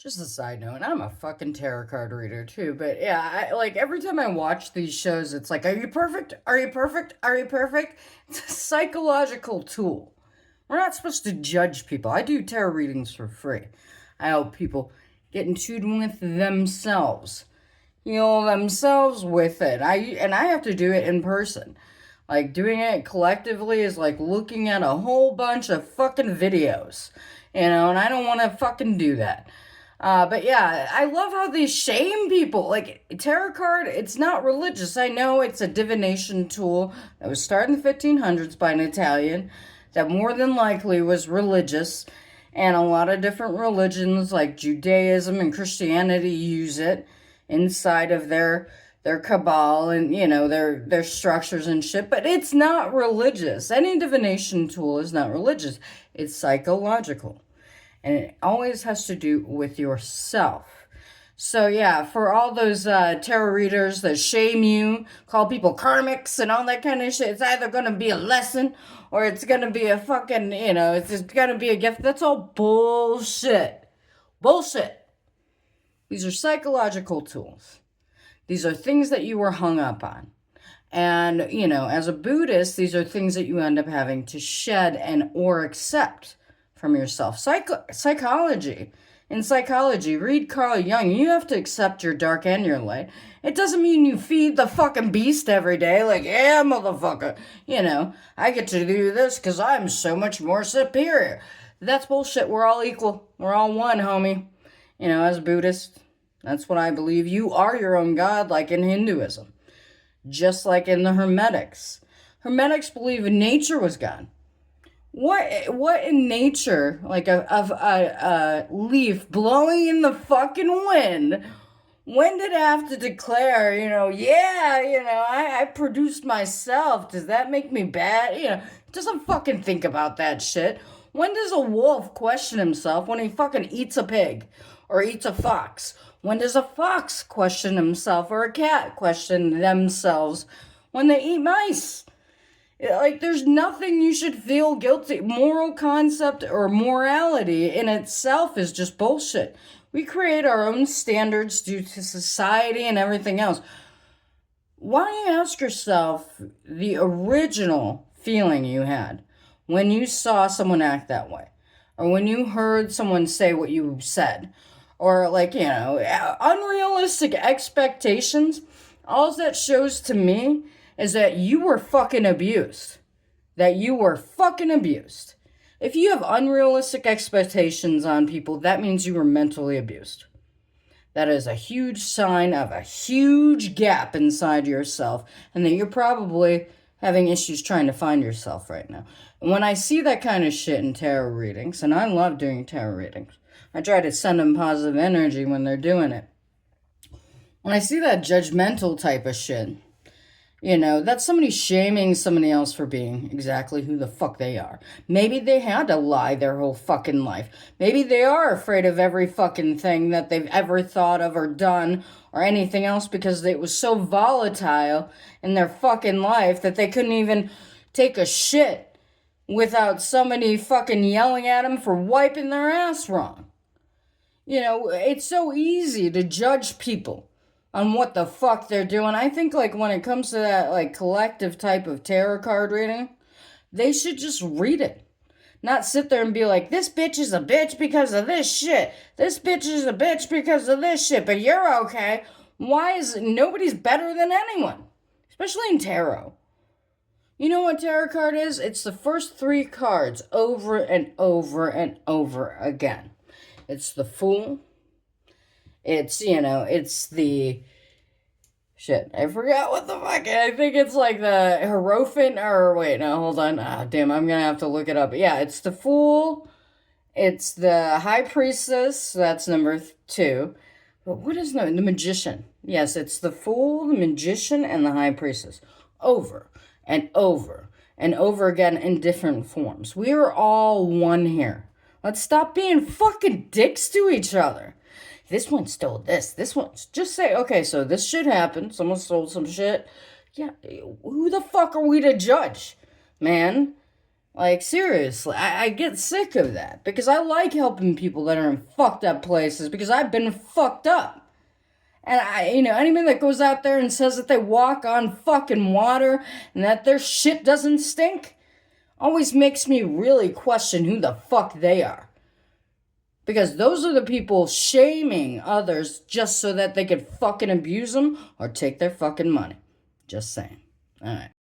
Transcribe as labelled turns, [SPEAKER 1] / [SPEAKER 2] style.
[SPEAKER 1] Just a side note, I'm a fucking tarot card reader too, but yeah, like every time I watch these shows, it's like, are you perfect? Are you perfect? Are you perfect? It's a psychological tool. We're not supposed to judge people. I do tarot readings for free. I help people get in tune with themselves, heal themselves with it. I have to do it in person. Like doing it collectively is like looking at a whole bunch of fucking videos, and I don't want to fucking do that. But yeah, I love how they shame people. Like, tarot card, it's not religious. I know it's a divination tool that was started in the 1500s by an Italian that more than likely was religious. And a lot of different religions like Judaism and Christianity use it inside of their cabal and their structures and shit, but it's not religious. Any divination tool is not religious. It's psychological. And it always has to do with yourself. So yeah, for all those tarot readers that shame you, call people karmics and all that kind of shit, it's either going to be a lesson or it's going to be a fucking, it's just going to be a gift. That's all bullshit. Bullshit. These are psychological tools. These are things that you were hung up on. And, as a Buddhist, these are things that you end up having to shed and or accept from yourself. Psychology. In psychology, read Carl Jung, you have to accept your dark and your light. It doesn't mean you feed the fucking beast every day, like, yeah, motherfucker. I get to do this because I'm so much more superior. That's bullshit. We're all equal. We're all one, homie. As a Buddhist, that's what I believe. You are your own God, like in Hinduism. Just like in the Hermetics. Hermetics believe nature was God. What in nature, like a leaf blowing in the fucking wind, when did it have to declare, I produced myself. Does that make me bad? It doesn't fucking think about that shit. When does a wolf question himself when he fucking eats a pig or eats a fox? When does a fox question himself or a cat question themselves when they eat mice? Like, there's nothing you should feel guilty. Moral concept or morality in itself is just bullshit. We create our own standards due to society and everything else. Why don't you ask yourself the original feeling you had when you saw someone act that way? Or when you heard someone say what you said? Or, unrealistic expectations? All that shows to me is that you were fucking abused. That you were fucking abused. If you have unrealistic expectations on people, that means you were mentally abused. That is a huge sign of a huge gap inside yourself, and that you're probably having issues trying to find yourself right now. And when I see that kind of shit in tarot readings, and I love doing tarot readings, I try to send them positive energy when they're doing it. When I see that judgmental type of shit, that's somebody shaming somebody else for being exactly who the fuck they are. Maybe they had to lie their whole fucking life. Maybe they are afraid of every fucking thing that they've ever thought of or done or anything else because it was so volatile in their fucking life that they couldn't even take a shit without somebody fucking yelling at them for wiping their ass wrong. It's so easy to judge people on what the fuck they're doing. I think, when it comes to that, collective type of tarot card reading, they should just read it. Not sit there and be like, this bitch is a bitch because of this shit. This bitch is a bitch because of this shit, but you're okay. Why is nobody's better than anyone? Especially in tarot. You know what tarot card is? It's the first 3 cards over and over and over again. It's the Fool. It's, it's the... Shit, I forgot what the fuck. I think it's like the Hierophant, or wait, no, hold on. Damn, I'm gonna have to look it up. Yeah, it's the Fool. It's the High Priestess. That's number 2. But what is the Magician? Yes, it's the Fool, the Magician, and the High Priestess. Over and over and over again in different forms. We are all one here. Let's stop being fucking dicks to each other. This one stole this. This one's... Just say, okay, so this shit happened. Someone stole some shit. Yeah, who the fuck are we to judge, man? Like, seriously, I get sick of that because I like helping people that are in fucked up places because I've been fucked up. And anyone that goes out there and says that they walk on fucking water and that their shit doesn't stink always makes me really question who the fuck they are. Because those are the people shaming others just so that they could fucking abuse them or take their fucking money. Just saying. Alright.